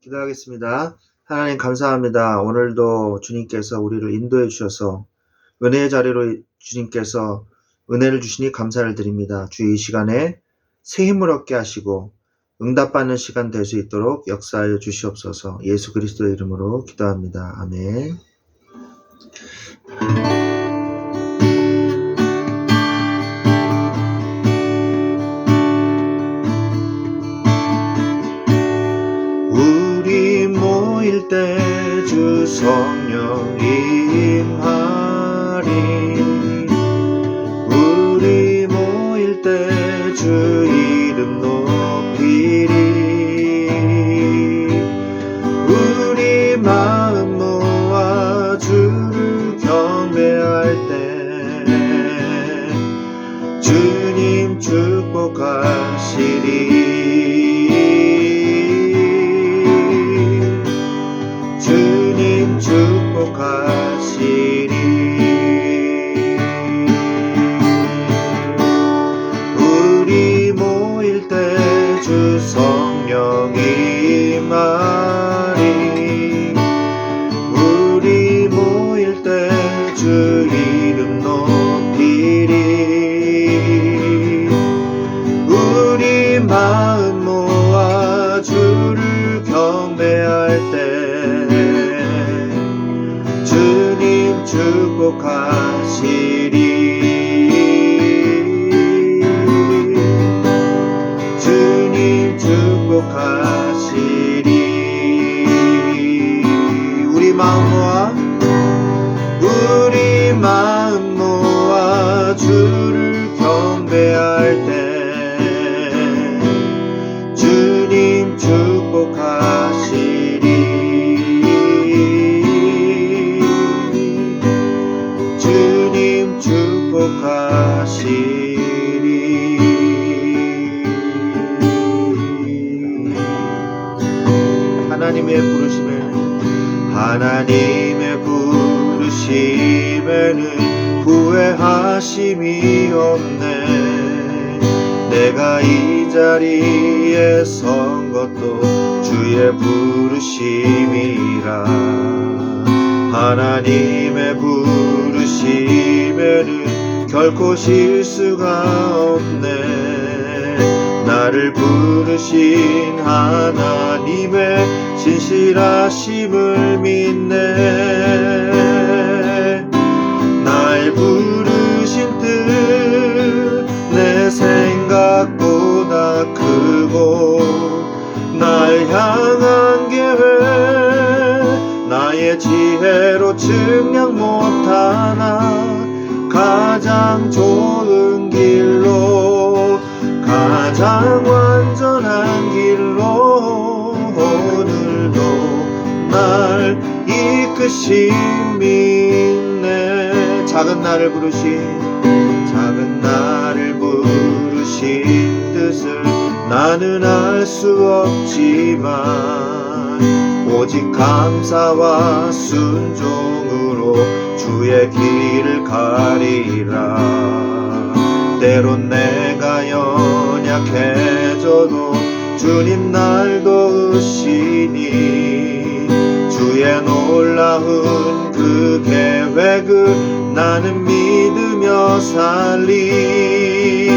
기도하겠습니다. 하나님 감사합니다. 오늘도 주님께서 우리를 인도해 주셔서 은혜의 자리로 주님께서 은혜를 주시니 감사를 드립니다. 주 이 시간에 새 힘을 얻게 하시고 응답받는 시간 될 수 있도록 역사하여 주시옵소서. 예수 그리스도의 이름으로 기도합니다. 아멘. 우리 모일 때 주 성령 임하리. 우리 모일 때 주 이름 높이리. 우리 마음 모아 주를 경배할 때 주님 축복하시리. 주님 축복하시리. 우리 모일 때 주 성령 임하리. 우리 모일 때 주 이름 높이리. 우리 마음 모아 주를 경배할 때 주님 축복하시리. 주님 축복하시리. 우리 마음 모아 주를 경배할 때 주님 축복하시리. 주님 축복하시리. 하나님의 부르심에는 후회하심이 없네. 내가 이 자리에 선 것도 주의 부르심이라. 하나님의 부르심에는 결코 실수가 없네. 나를 부르신 하나님의 진실하심을 믿네. 날 부르신 뜻 내 생각보다 크고, 날 향한 계획 나의 지혜로 측량 못하나 가장 좋은 길로, 가장 완전한 길로 오늘도 날 이끄심 믿네. 작은 나를 부르신 뜻을 나는 알 수 없지만 오직 감사와 순종으로 주의 길을 가리라. 때론 내가 연약해져도 주님 날 도우시니 주의 놀라운 그 계획을 나는 믿으며 살리.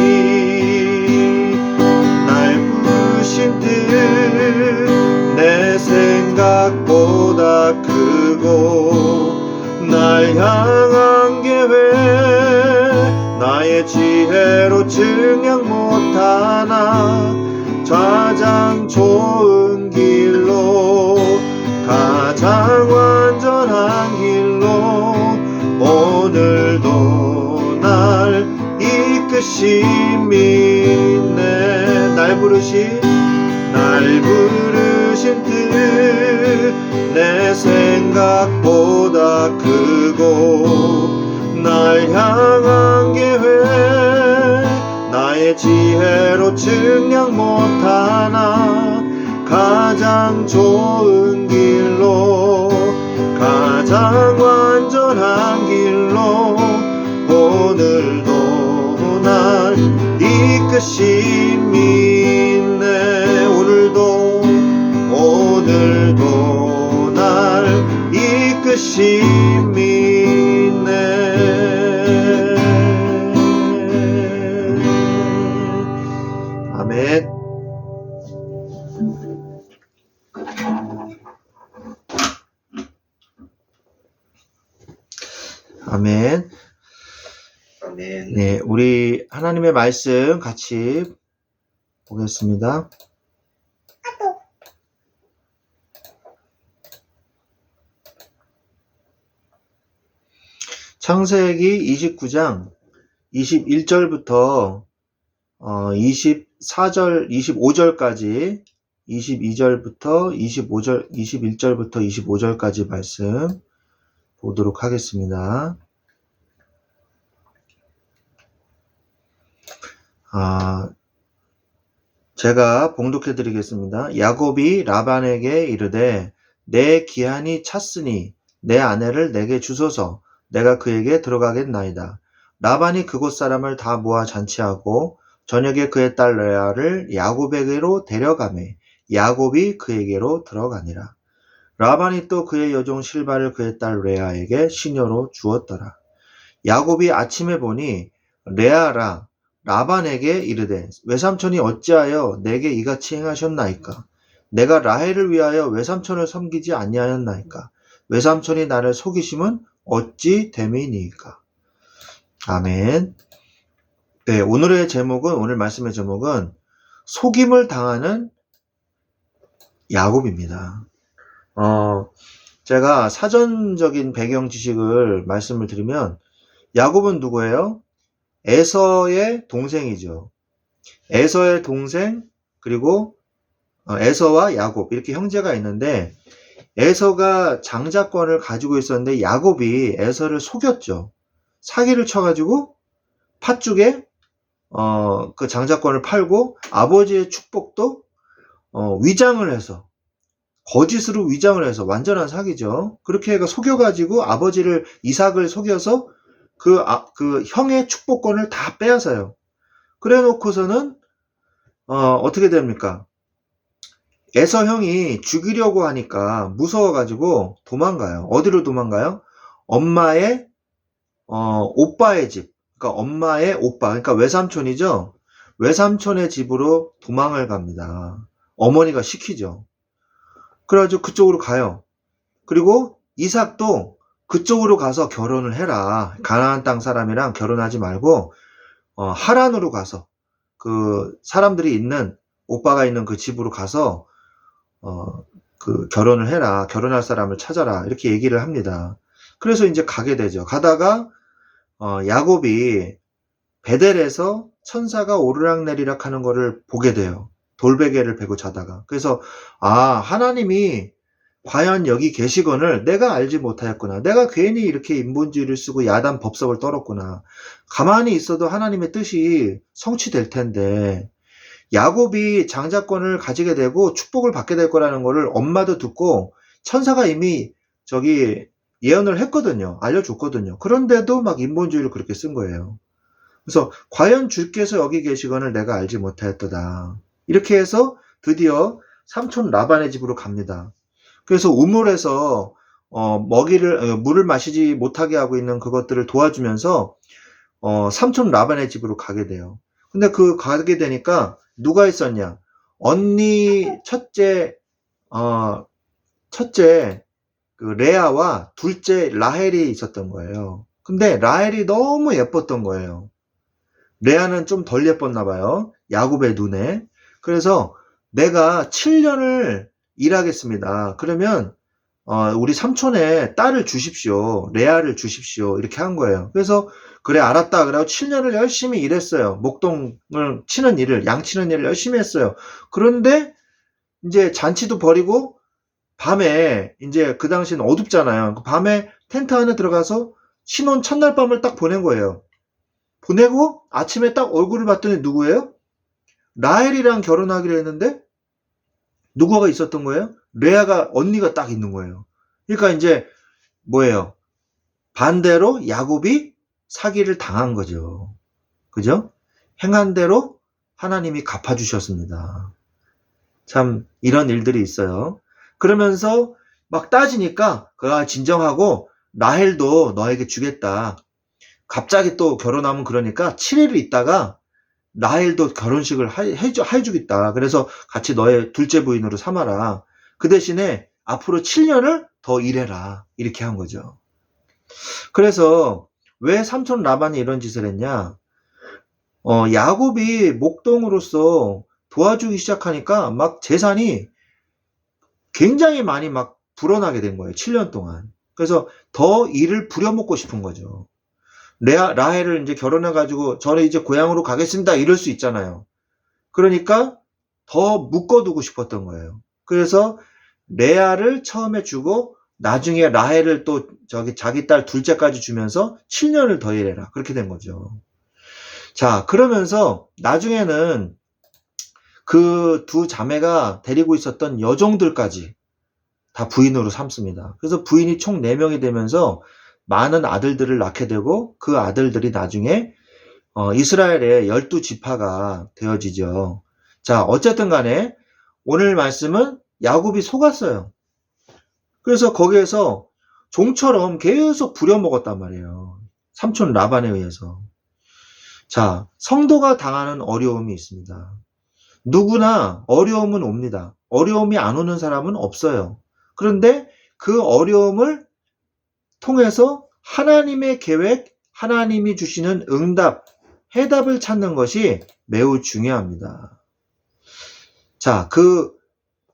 날 부르신 뜻 내 생각보다 크고, 날 향한 계획 나의 지혜로 측량 못하나 가장 좋은 길로, 가장 완전한 길로 오늘도 날 이끄심 믿네. 날 부르신 뜻 내 생각보다 크고, 날 향한 계획 나의 지혜로 측량 못하나 가장 좋은 길로, 가장 완전한 길로 오늘도 날 이끄심 믿네. 오늘도 열심히네. 아멘. 아멘. 아멘. 네, 우리 하나님의 말씀 같이 보겠습니다. 창세기 29장 21절부터 24절, 25절까지 22절부터 25절, 21절부터 25절까지 말씀 보도록 하겠습니다. 제가 봉독해 드리겠습니다. 야곱이 라반에게 이르되 내 기한이 찼으니 내 아내를 내게 주소서. 내가 그에게 들어가겠나이다. 라반이 그곳 사람을 다 모아 잔치하고 저녁에 그의 딸 레아를 야곱에게로 데려가매 야곱이 그에게로 들어가니라. 라반이 또 그의 여종 실바를 그의 딸 레아에게 시녀로 주었더라. 야곱이 아침에 보니 레아라 라반에게 이르되 외삼촌이 어찌하여 내게 이같이 행하셨나이까? 내가 라헬을 위하여 외삼촌을 섬기지 아니하였나이까? 외삼촌이 나를 속이심은 어찌 됨이니이까? 아멘. 네, 오늘 말씀의 제목은 속임을 당하는 야곱입니다. 제가 사전적인 배경 지식을 말씀을 드리면 야곱은 누구예요? 에서의 동생이죠. 에서의 동생, 그리고 에서와 야곱 이렇게 형제가 있는데 에서가 장자권을 가지고 있었는데 야곱이 에서를 속였죠. 사기를 쳐가지고 팥죽에 그 장자권을 팔고 아버지의 축복도 위장을 해서 거짓으로 위장을 해서 완전한 사기죠. 그렇게 해가 속여가지고 아버지를 이삭을 속여서 그 형의 축복권을 다 빼앗아요. 그래 놓고서는 어떻게 됩니까? 에서 형이 죽이려고 하니까 무서워가지고 도망가요. 어디로 도망가요? 엄마의 오빠의 집, 그러니까 엄마의 오빠, 그러니까 외삼촌이죠. 외삼촌의 집으로 도망을 갑니다. 어머니가 시키죠. 그래가지고 그쪽으로 가요. 그리고 이삭도 그쪽으로 가서 결혼을 해라. 가나안 땅 사람이랑 결혼하지 말고 하란으로 가서 그 사람들이 있는 오빠가 있는 그 집으로 가서 그 결혼을 해라. 결혼할 사람을 찾아라. 이렇게 얘기를 합니다. 그래서 이제 가게 되죠. 가다가 야곱이 베델에서 천사가 오르락내리락 하는 거를 보게 돼요. 돌베개를 베고 자다가. 그래서 하나님이 과연 여기 계시건을 내가 알지 못하였구나. 내가 괜히 이렇게 인본주의를 쓰고 야단 법석을 떨었구나. 가만히 있어도 하나님의 뜻이 성취될 텐데 야곱이 장자권을 가지게 되고 축복을 받게 될 거라는 거를 엄마도 듣고 천사가 이미 예언을 했거든요. 알려줬거든요. 그런데도 막 인본주의를 그렇게 쓴 거예요. 그래서 과연 주께서 여기 계시건을 내가 알지 못하였도다. 이렇게 해서 드디어 삼촌 라반의 집으로 갑니다. 그래서 우물에서 물을 마시지 못하게 하고 있는 그것들을 도와주면서 삼촌 라반의 집으로 가게 돼요. 근데 가게 되니까 누가 있었냐? 언니 첫째 그 레아와 둘째 라헬이 있었던 거예요. 근데 라헬이 너무 예뻤던 거예요. 레아는 좀 덜 예뻤나 봐요. 야곱의 눈에. 그래서 내가 7년을 일하겠습니다. 그러면 우리 삼촌의 딸을 주십시오. 레아를 주십시오. 이렇게 한 거예요. 그래서 그래 알았다. 그래서 7년을 열심히 일했어요. 목동을 치는 일을, 양 치는 일을 열심히 했어요. 그런데 이제 잔치도 버리고 밤에 이제 그 당시는 어둡잖아요. 밤에 텐트 안에 들어가서 신혼 첫날 밤을 딱 보낸 거예요. 보내고 아침에 딱 얼굴을 봤더니 누구예요? 라헬이랑 결혼하기로 했는데 누구가 있었던 거예요? 레아가 언니가 딱 있는 거예요. 그러니까 이제 뭐예요? 반대로 야곱이 사기를 당한 거죠. 그죠? 행한 대로 하나님이 갚아주셨습니다. 참 이런 일들이 있어요. 그러면서 막 따지니까 진정하고 라헬도 너에게 주겠다. 갑자기 또 결혼하면 그러니까 7일을 있다가 라헬도 결혼식을 해주겠다. 그래서 같이 너의 둘째 부인으로 삼아라. 그 대신에 앞으로 7년을 더 일해라. 이렇게 한 거죠. 그래서 왜 삼촌 라반이 이런 짓을 했냐? 야곱이 목동으로서 도와주기 시작하니까 막 재산이 굉장히 많이 막 불어나게 된 거예요. 7년 동안. 그래서 더 일을 부려먹고 싶은 거죠. 라헬을 이제 결혼해가지고 저는 이제 고향으로 가겠습니다. 이럴 수 있잖아요. 그러니까 더 묶어두고 싶었던 거예요. 그래서 레아를 처음에 주고 나중에 라헬을 또 자기 딸 둘째까지 주면서 7년을 더 일해라. 그렇게 된 거죠. 자, 그러면서 나중에는 그 두 자매가 데리고 있었던 여종들까지 다 부인으로 삼습니다. 그래서 부인이 총 4명이 되면서 많은 아들들을 낳게 되고 그 아들들이 나중에 이스라엘의 12지파가 되어지죠. 자, 어쨌든 간에 오늘 말씀은 야곱이 속았어요. 그래서 거기에서 종처럼 계속 부려먹었단 말이에요. 삼촌 라반에 의해서. 자, 성도가 당하는 어려움이 있습니다. 누구나 어려움은 옵니다. 어려움이 안 오는 사람은 없어요. 그런데 그 어려움을 통해서 하나님의 계획, 하나님이 주시는 응답, 해답을 찾는 것이 매우 중요합니다. 자, 그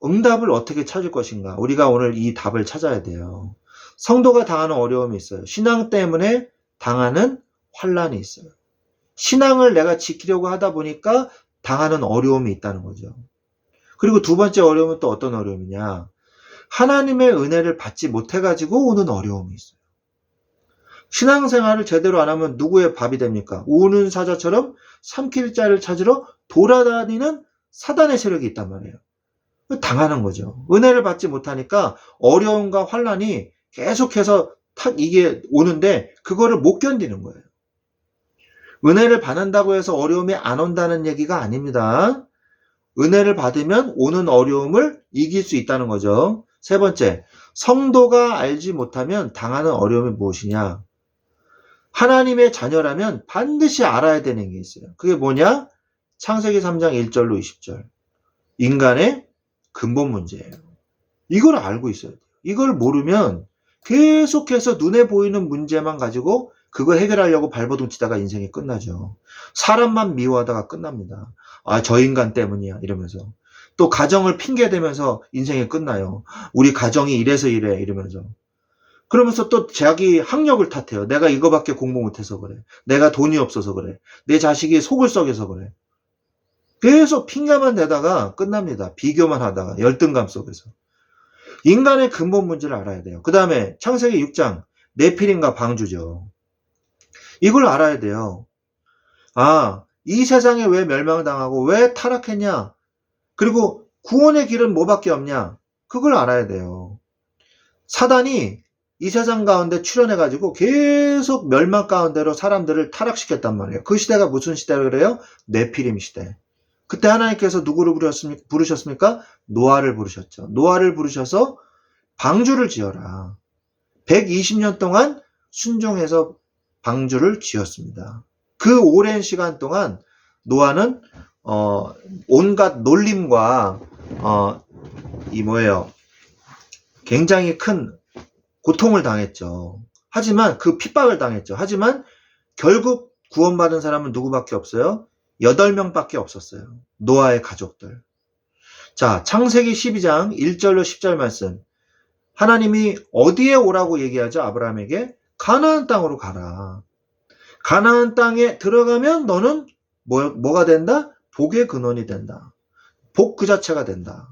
응답을 어떻게 찾을 것인가? 우리가 오늘 이 답을 찾아야 돼요. 성도가 당하는 어려움이 있어요. 신앙 때문에 당하는 환난이 있어요. 신앙을 내가 지키려고 하다 보니까 당하는 어려움이 있다는 거죠. 그리고 두 번째 어려움은 또 어떤 어려움이냐? 하나님의 은혜를 받지 못해가지고 오는 어려움이 있어요. 신앙생활을 제대로 안 하면 누구의 밥이 됩니까? 우는 사자처럼 삼킬 자를 찾으러 돌아다니는 사단의 세력이 있단 말이에요. 당하는 거죠. 은혜를 받지 못하니까 어려움과 환난이 계속해서 이게 오는데 그거를 못 견디는 거예요. 은혜를 받는다고 해서 어려움이 안 온다는 얘기가 아닙니다. 은혜를 받으면 오는 어려움을 이길 수 있다는 거죠. 세 번째, 성도가 알지 못하면 당하는 어려움이 무엇이냐? 하나님의 자녀라면 반드시 알아야 되는 게 있어요. 그게 뭐냐? 창세기 3장 1절로 20절. 인간의 근본 문제예요. 이걸 알고 있어야 돼요. 이걸 모르면 계속해서 눈에 보이는 문제만 가지고 그걸 해결하려고 발버둥 치다가 인생이 끝나죠. 사람만 미워하다가 끝납니다. 아, 저 인간 때문이야 이러면서. 또 가정을 핑계대면서 인생이 끝나요. 우리 가정이 이래서 이래 이러면서. 그러면서 또 자기 학력을 탓해요. 내가 이거밖에 공부 못해서 그래. 내가 돈이 없어서 그래. 내 자식이 속을 썩여서 그래. 계속 핑계만 대다가 끝납니다. 비교만 하다가 열등감 속에서. 인간의 근본 문제를 알아야 돼요. 그 다음에 창세기 6장 네피림과 방주죠. 이걸 알아야 돼요. 아, 이 세상에 왜 멸망당하고 왜 타락했냐? 그리고 구원의 길은 뭐밖에 없냐? 그걸 알아야 돼요. 사단이 이 세상 가운데 출현해가지고 계속 멸망 가운데로 사람들을 타락시켰단 말이에요. 그 시대가 무슨 시대라 그래요? 네피림 시대. 그때 하나님께서 누구를 부르셨습니까? 노아를 부르셨죠. 노아를 부르셔서 방주를 지어라. 120년 동안 순종해서 방주를 지었습니다. 그 오랜 시간 동안 노아는 온갖 놀림과 굉장히 큰 고통을 당했죠. 하지만 그 핍박을 당했죠. 하지만 결국 구원받은 사람은 누구밖에 없어요? 8명밖에 없었어요. 노아의 가족들. 자, 창세기 12장 1절로 10절 말씀. 하나님이 어디에 오라고 얘기하죠? 아브라함에게 가나안 땅으로 가라. 가나안 땅에 들어가면 너는 뭐가 된다? 복의 근원이 된다. 복 그 자체가 된다.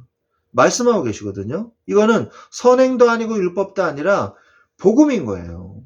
말씀하고 계시거든요. 이거는 선행도 아니고 율법도 아니라 복음인 거예요.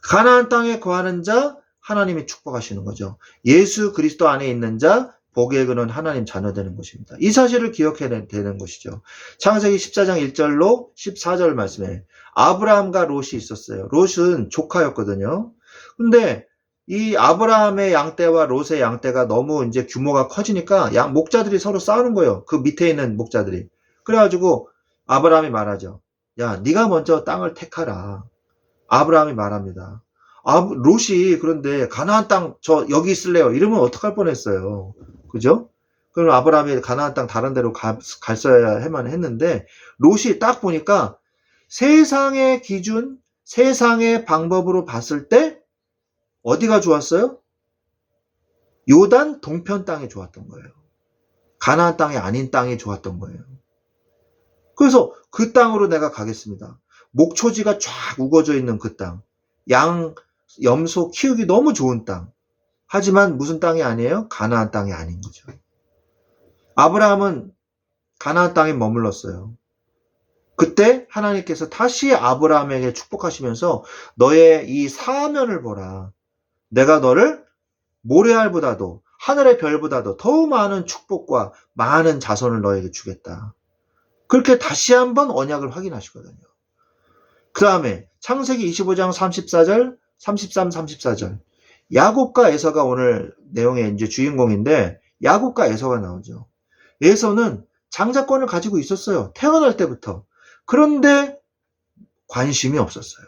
가나안 땅에 거하는 자 하나님이 축복하시는 거죠. 예수 그리스도 안에 있는 자 복의 근원 하나님 자녀 되는 것입니다. 이 사실을 기억해야 되는 것이죠. 창세기 14장 1절로 14절 말씀에 아브라함과 롯이 있었어요. 롯은 조카였거든요. 근데 이 아브라함의 양떼와 롯의 양떼가 너무 이제 규모가 커지니까 목자들이 서로 싸우는 거예요. 그 밑에 있는 목자들이. 그래가지고 아브라함이 말하죠. 야, 네가 먼저 땅을 택하라. 아브라함이 말합니다. 롯이 그런데 가나안 땅 저 여기 있을래요. 이러면 어떡할 뻔했어요. 그죠? 그럼 아브라함이 가나안 땅 다른 데로 갔어야만 했는데 롯이 딱 보니까 세상의 기준, 세상의 방법으로 봤을 때 어디가 좋았어요? 요단 동편 땅이 좋았던 거예요. 가나안 땅이 아닌 땅이 좋았던 거예요. 그래서 그 땅으로 내가 가겠습니다. 목초지가 쫙 우거져 있는 그 땅. 염소 키우기 너무 좋은 땅. 하지만 무슨 땅이 아니에요? 가나안 땅이 아닌 거죠. 아브라함은 가나안 땅에 머물렀어요. 그때 하나님께서 다시 아브라함에게 축복하시면서 너의 이 사면을 보라. 내가 너를 모래알보다도 하늘의 별보다도 더 많은 축복과 많은 자손을 너에게 주겠다. 그렇게 다시 한번 언약을 확인하시거든요. 그 다음에 창세기 25장 34절, 33, 34절. 야곱과 에서가 오늘 내용의 이제 주인공인데 야곱과 에서가 나오죠. 에서는 장자권을 가지고 있었어요. 태어날 때부터. 그런데 관심이 없었어요.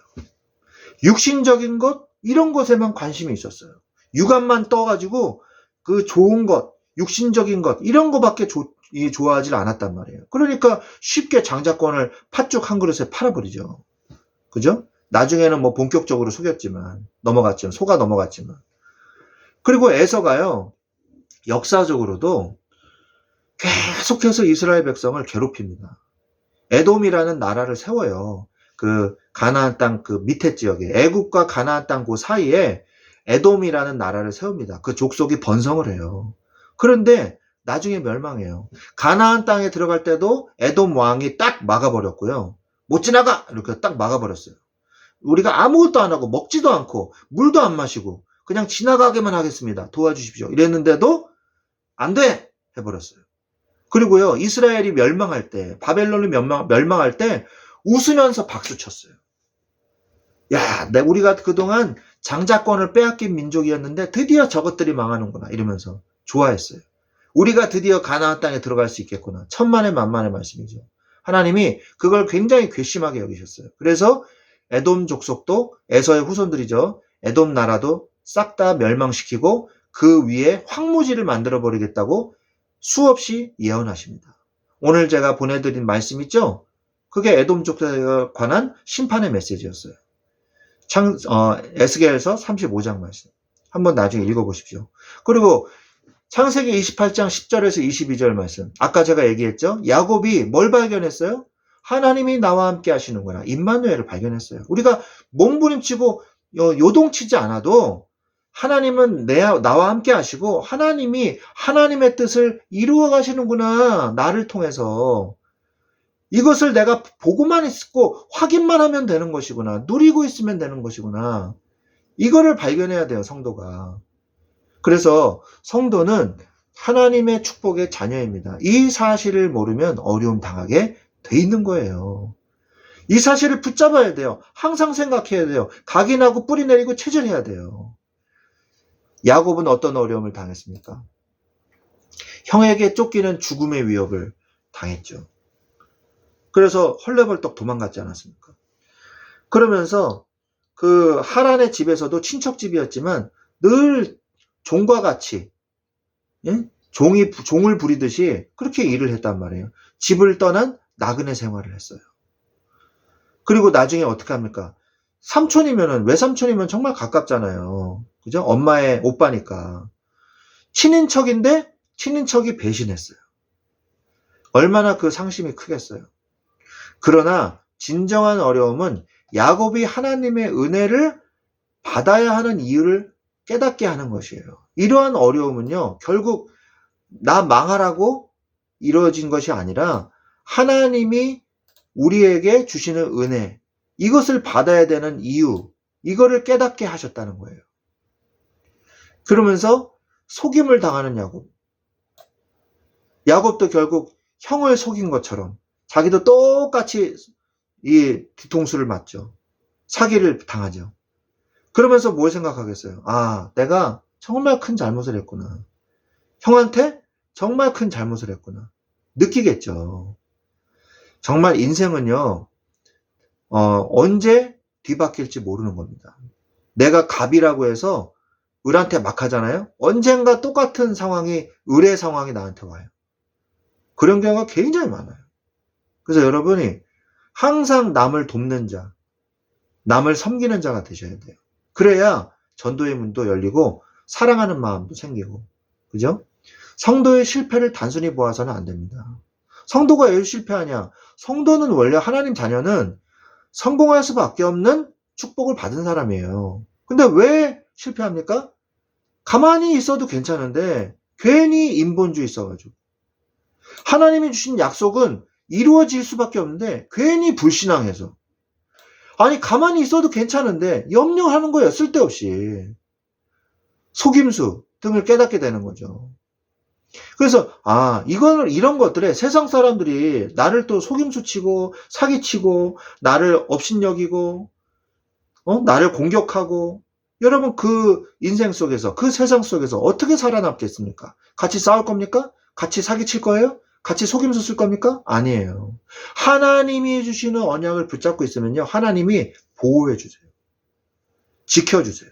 육신적인 것 이런 것에만 관심이 있었어요. 육안만 떠가지고 그 좋은 것, 육신적인 것 이런 거밖에 좋아하지 않았단 말이에요. 그러니까 쉽게 장자권을 팥죽 한 그릇에 팔아버리죠. 그죠? 나중에는 뭐 본격적으로 속아 넘어갔지만. 그리고 에서가요, 역사적으로도 계속해서 이스라엘 백성을 괴롭힙니다. 에돔이라는 나라를 세워요. 그 가나안 땅 그 밑에 지역에 애굽과 가나안 땅 그 사이에 에돔이라는 나라를 세웁니다. 그 족속이 번성을 해요. 그런데 나중에 멸망해요. 가나안 땅에 들어갈 때도 에돔 왕이 딱 막아버렸고요. 못 지나가! 이렇게 딱 막아버렸어요. 우리가 아무것도 안 하고 먹지도 않고 물도 안 마시고 그냥 지나가게만 하겠습니다. 도와주십시오. 이랬는데도 안 돼! 해버렸어요. 그리고요, 이스라엘이 멸망할 때, 바벨론이 멸망할 때 웃으면서 박수 쳤어요. 야, 우리가 그동안 장자권을 빼앗긴 민족이었는데 드디어 저것들이 망하는구나 이러면서 좋아했어요. 우리가 드디어 가나안 땅에 들어갈 수 있겠구나. 천만의 만만의 말씀이죠. 하나님이 그걸 굉장히 괘씸하게 여기셨어요. 그래서 에돔 족속도 에서의 후손들이죠. 에돔 나라도 싹 다 멸망시키고 그 위에 황무지를 만들어 버리겠다고 수없이 예언하십니다. 오늘 제가 보내드린 말씀 있죠? 그게 에돔 족속에 관한 심판의 메시지였어요. 에스겔서 35장 말씀. 한번 나중에 읽어보십시오. 그리고 창세기 28장 10절에서 22절 말씀. 아까 제가 얘기했죠? 야곱이 뭘 발견했어요? 하나님이 나와 함께 하시는구나. 임마누엘을 발견했어요. 우리가 몸부림치고 요동치지 않아도 하나님은 나와 함께 하시고 하나님이 하나님의 뜻을 이루어 가시는구나. 나를 통해서. 이것을 내가 보고만 있고 확인만 하면 되는 것이구나. 누리고 있으면 되는 것이구나. 이거를 발견해야 돼요, 성도가. 그래서 성도는 하나님의 축복의 자녀입니다. 이 사실을 모르면 어려움 당하게 돼 있는 거예요. 이 사실을 붙잡아야 돼요. 항상 생각해야 돼요. 각인하고 뿌리 내리고 체질해야 돼요. 야곱은 어떤 어려움을 당했습니까? 형에게 쫓기는 죽음의 위협을 당했죠. 그래서 헐레벌떡 도망갔지 않았습니까? 그러면서 그 하란의 집에서도 친척집이었지만 늘 종과 같이 종을 부리듯이 그렇게 일을 했단 말이에요. 집을 떠난 나그네 생활을 했어요. 그리고 나중에 어떻게 합니까? 외삼촌이면 정말 가깝잖아요. 그죠? 엄마의 오빠니까. 친인척인데 친인척이 배신했어요. 얼마나 그 상심이 크겠어요. 그러나 진정한 어려움은 야곱이 하나님의 은혜를 받아야 하는 이유를 깨닫게 하는 것이에요. 이러한 어려움은요, 결국 나 망하라고 이루어진 것이 아니라 하나님이 우리에게 주시는 은혜, 이것을 받아야 되는 이유, 이거를 깨닫게 하셨다는 거예요. 그러면서 속임을 당하는 야곱도 결국 형을 속인 것처럼 자기도 똑같이 이 뒤통수를 맞죠. 사기를 당하죠. 그러면서 뭘 생각하겠어요? 아, 내가 정말 큰 잘못을 했구나. 형한테 정말 큰 잘못을 했구나. 느끼겠죠. 정말 인생은요, 언제 뒤바뀔지 모르는 겁니다. 내가 갑이라고 해서 을한테 막 하잖아요. 언젠가 똑같은 상황이, 을의 상황이 나한테 와요. 그런 경우가 굉장히 많아요. 그래서 여러분이 항상 남을 돕는 자, 남을 섬기는 자가 되셔야 돼요. 그래야 전도의 문도 열리고 사랑하는 마음도 생기고, 그죠? 성도의 실패를 단순히 보아서는 안 됩니다. 성도가 왜 실패하냐? 성도는 원래 하나님 자녀는 성공할 수밖에 없는 축복을 받은 사람이에요. 근데 왜 실패합니까? 가만히 있어도 괜찮은데 괜히 인본주의 있어가지고 하나님이 주신 약속은 이루어질 수밖에 없는데 괜히 불신앙해서, 아니 가만히 있어도 괜찮은데 염려하는 거예요. 쓸데없이 속임수 등을 깨닫게 되는 거죠. 그래서 이런 것들에 세상 사람들이 나를 또 속임수 치고 사기치고 나를 업신여기고 나를 공격하고, 여러분 그 인생 속에서, 그 세상 속에서 어떻게 살아남겠습니까? 같이 싸울 겁니까? 같이 사기칠 거예요? 같이 속임수 쓸 겁니까? 아니에요. 하나님이 주시는 언약을 붙잡고 있으면요, 하나님이 보호해 주세요. 지켜주세요.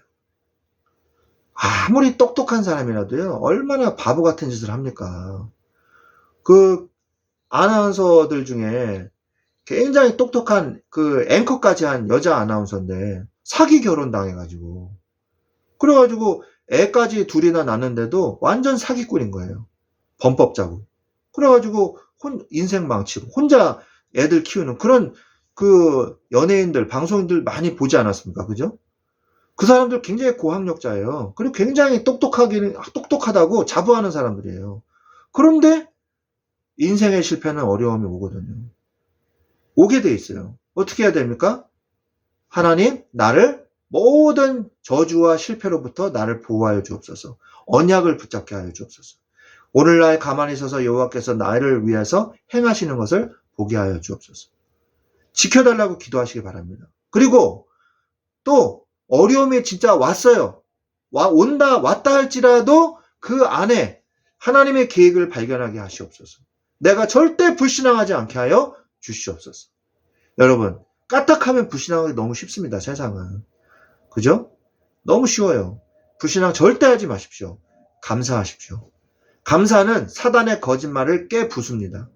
아무리 똑똑한 사람이라도요, 얼마나 바보 같은 짓을 합니까? 그 아나운서들 중에 굉장히 똑똑한 그 앵커까지 한 여자 아나운서인데 사기 결혼 당해가지고, 그래가지고 애까지 둘이나 낳는데도 완전 사기꾼인 거예요. 범법자고. 그래가지고 인생 망치고 혼자 애들 키우는 그런 그 연예인들, 방송인들 많이 보지 않았습니까? 그죠? 그 사람들 굉장히 고학력자예요. 그리고 굉장히 똑똑하다고 자부하는 사람들이에요. 그런데 인생의 실패는 어려움이 오거든요. 오게 돼 있어요. 어떻게 해야 됩니까? 하나님, 나를 모든 저주와 실패로부터 나를 보호하여 주옵소서. 언약을 붙잡게 하여 주옵소서. 오늘날 가만히 서서 여호와께서 나를 위해서 행하시는 것을 보게 하여 주옵소서. 지켜달라고 기도하시기 바랍니다. 그리고 또 어려움이 진짜 왔어요. 왔다 할지라도 그 안에 하나님의 계획을 발견하게 하시옵소서. 내가 절대 불신앙하지 않게 하여 주시옵소서. 여러분, 까딱하면 불신앙하기 너무 쉽습니다. 세상은. 그죠? 너무 쉬워요. 불신앙 절대 하지 마십시오. 감사하십시오. 감사는 사단의 거짓말을 깨부숩니다.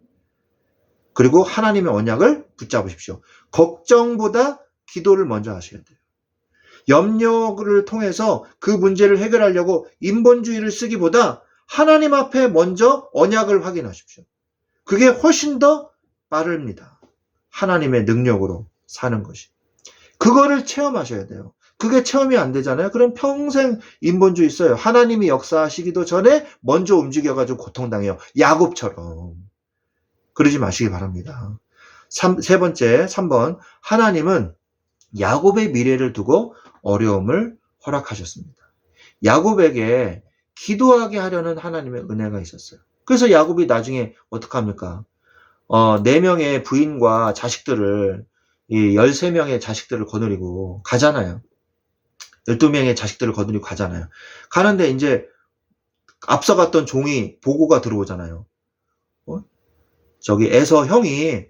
그리고 하나님의 언약을 붙잡으십시오. 걱정보다 기도를 먼저 하셔야 돼요. 염려를 통해서 그 문제를 해결하려고 인본주의를 쓰기보다 하나님 앞에 먼저 언약을 확인하십시오. 그게 훨씬 더 빠릅니다. 하나님의 능력으로 사는 것이. 그거를 체험하셔야 돼요. 그게 체험이 안 되잖아요. 그럼 평생 인본주의 있어요. 하나님이 역사하시기도 전에 먼저 움직여가지고 고통당해요. 야곱처럼. 그러지 마시기 바랍니다. 세 번째, 3번. 하나님은 야곱의 미래를 두고 어려움을 허락하셨습니다. 야곱에게 기도하게 하려는 하나님의 은혜가 있었어요. 그래서 야곱이 나중에 어떡합니까? 4명의 부인과 자식들을, 13명의 자식들을 거느리고 가잖아요. 12명의 자식들을 거느리고 가잖아요. 가는데 이제 앞서갔던 종이 보고가 들어오잖아요. 저기 에서 형이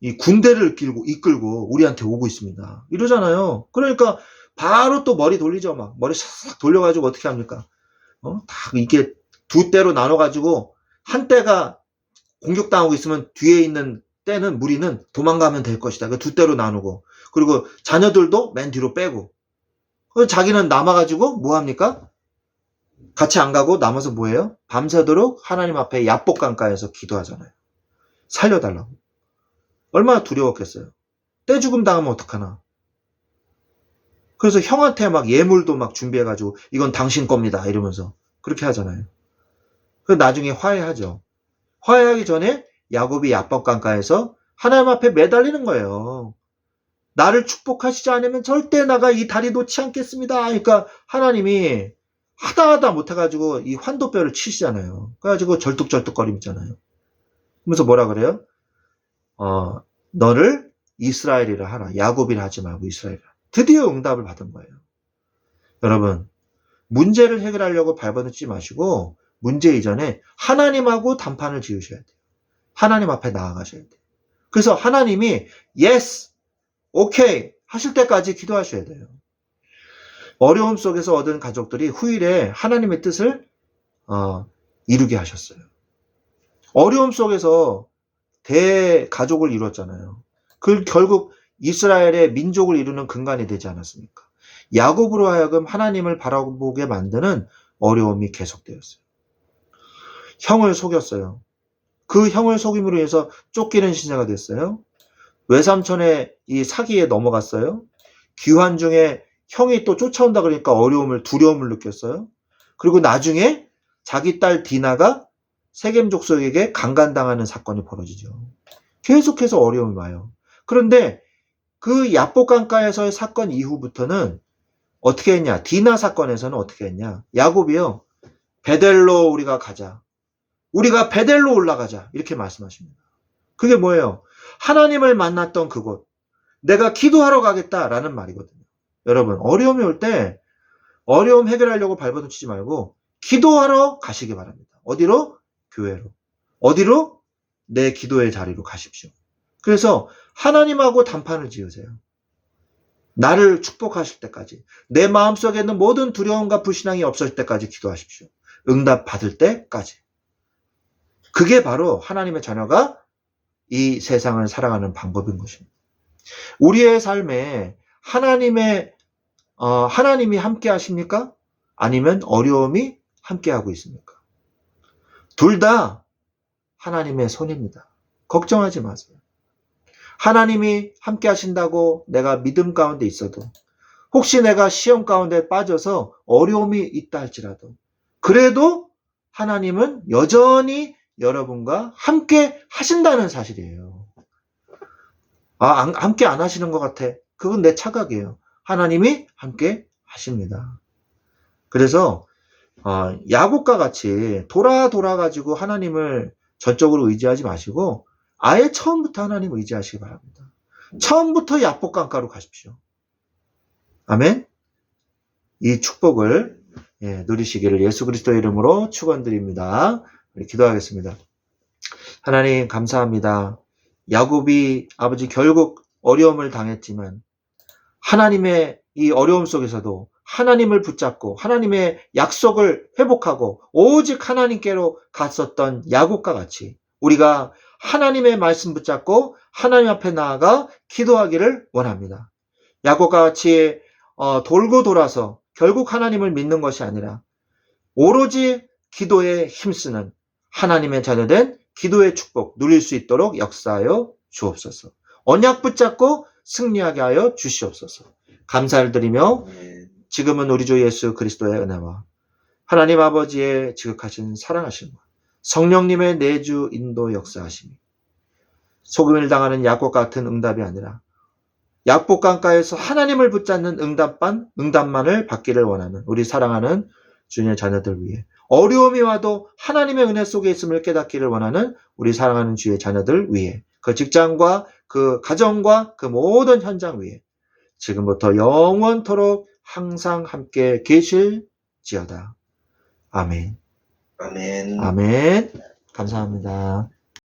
이 군대를 이끌고 우리한테 오고 있습니다. 이러잖아요. 그러니까 바로 또 머리 돌리죠. 막 머리 싹 돌려가지고 어떻게 합니까? 딱 이렇게 두 떼로 나눠가지고 한 떼가 공격당하고 있으면 뒤에 있는 떼는 무리는 도망가면 될 것이다. 그 두 떼로 나누고, 그리고 자녀들도 맨 뒤로 빼고, 자기는 남아가지고 뭐 합니까? 같이 안 가고 남아서 뭐 해요? 밤새도록 하나님 앞에 야복강가에서 기도하잖아요. 살려달라고. 얼마나 두려웠겠어요. 떼 죽음 당하면 어떡하나. 그래서 형한테 막 예물도 막 준비해가지고 이건 당신 겁니다 이러면서 그렇게 하잖아요. 그래서 나중에 화해하죠. 화해하기 전에 야곱이 야복강가에서 하나님 앞에 매달리는 거예요. 나를 축복하시지 않으면 절대 나가 이 다리 놓지 않겠습니다. 그러니까 하나님이 하다 못해가지고 이 환도뼈를 치시잖아요. 그래가지고 절뚝절뚝거림 있잖아요. 그러면서 뭐라 그래요? 너를 이스라엘이라 하라. 야곱이라 하지 말고 이스라엘이라. 드디어 응답을 받은 거예요. 여러분, 문제를 해결하려고 발버둥 마시고 문제 이전에 하나님하고 담판을 지으셔야 돼요. 하나님 앞에 나아가셔야 돼요. 그래서 하나님이 yes, 오케이 하실 때까지 기도하셔야 돼요. 어려움 속에서 얻은 가족들이 후일에 하나님의 뜻을 이루게 하셨어요. 어려움 속에서 대가족을 이뤘잖아요. 그 결국 이스라엘의 민족을 이루는 근간이 되지 않았습니까? 야곱으로 하여금 하나님을 바라보게 만드는 어려움이 계속되었어요. 형을 속였어요. 그 형을 속임으로 해서 쫓기는 신세가 됐어요. 외삼촌의 이 사기에 넘어갔어요. 귀환 중에 형이 또 쫓아온다 그러니까 두려움을 느꼈어요. 그리고 나중에 자기 딸 디나가 세겜 족속에게 강간당하는 사건이 벌어지죠. 계속해서 어려움이 와요. 그런데 그 야복강가에서의 사건 이후부터는 어떻게 했냐? 디나 사건에서는 어떻게 했냐? 야곱이요. 베델로 우리가 가자. 우리가 베델로 올라가자. 이렇게 말씀하십니다. 그게 뭐예요? 하나님을 만났던 그곳. 내가 기도하러 가겠다라는 말이거든요. 여러분, 어려움이 올 때 어려움 해결하려고 발버둥 치지 말고 기도하러 가시기 바랍니다. 어디로? 교회로. 어디로? 내 기도의 자리로 가십시오. 그래서 하나님하고 단판을 지으세요. 나를 축복하실 때까지, 내 마음속에 있는 모든 두려움과 불신앙이 없을 때까지 기도하십시오. 응답 받을 때까지. 그게 바로 하나님의 자녀가 이 세상을 살아가는 방법인 것입니다. 우리의 삶에 하나님이 함께 하십니까? 아니면 어려움이 함께하고 있습니까? 둘 다 하나님의 손입니다. 걱정하지 마세요. 하나님이 함께 하신다고 내가 믿음 가운데 있어도, 혹시 내가 시험 가운데 빠져서 어려움이 있다 할지라도, 그래도 하나님은 여전히 여러분과 함께 하신다는 사실이에요. 함께 안 하시는 것 같아. 그건 내 착각이에요. 하나님이 함께 하십니다. 그래서 야곱과 같이 돌아가지고 하나님을 전적으로 의지하지 마시고 아예 처음부터 하나님 의지하시기 바랍니다. 처음부터 야복강가로 가십시오. 아멘. 이 축복을 누리시기를 예수 그리스도의 이름으로 축원드립니다. 우리 기도하겠습니다. 하나님 감사합니다. 야곱이 아버지 결국 어려움을 당했지만 하나님의 이 어려움 속에서도 하나님을 붙잡고 하나님의 약속을 회복하고 오직 하나님께로 갔었던 야곱과 같이 우리가 하나님의 말씀 붙잡고 하나님 앞에 나아가 기도하기를 원합니다. 야곱과 같이 돌고 돌아서 결국 하나님을 믿는 것이 아니라 오로지 기도에 힘쓰는 하나님의 자녀된 기도의 축복 누릴 수 있도록 역사하여 주옵소서. 언약 붙잡고 승리하게 하여 주시옵소서. 감사를 드리며 지금은 우리 주 예수 그리스도의 은혜와 하나님 아버지의 지극하신 사랑하심과 성령님의 내주 인도 역사하심이 속임을 당하는 야곱 같은 응답이 아니라 야복강가에서 하나님을 붙잡는 응답만을 받기를 원하는 우리 사랑하는 주님의 자녀들 위해 어려움이 와도 하나님의 은혜 속에 있음을 깨닫기를 원하는 우리 사랑하는 주의 자녀들 위해 그 직장과 그 가정과 그 모든 현장 위에 지금부터 영원토록 항상 함께 계실지어다. 아멘. 아멘. 아멘. 감사합니다.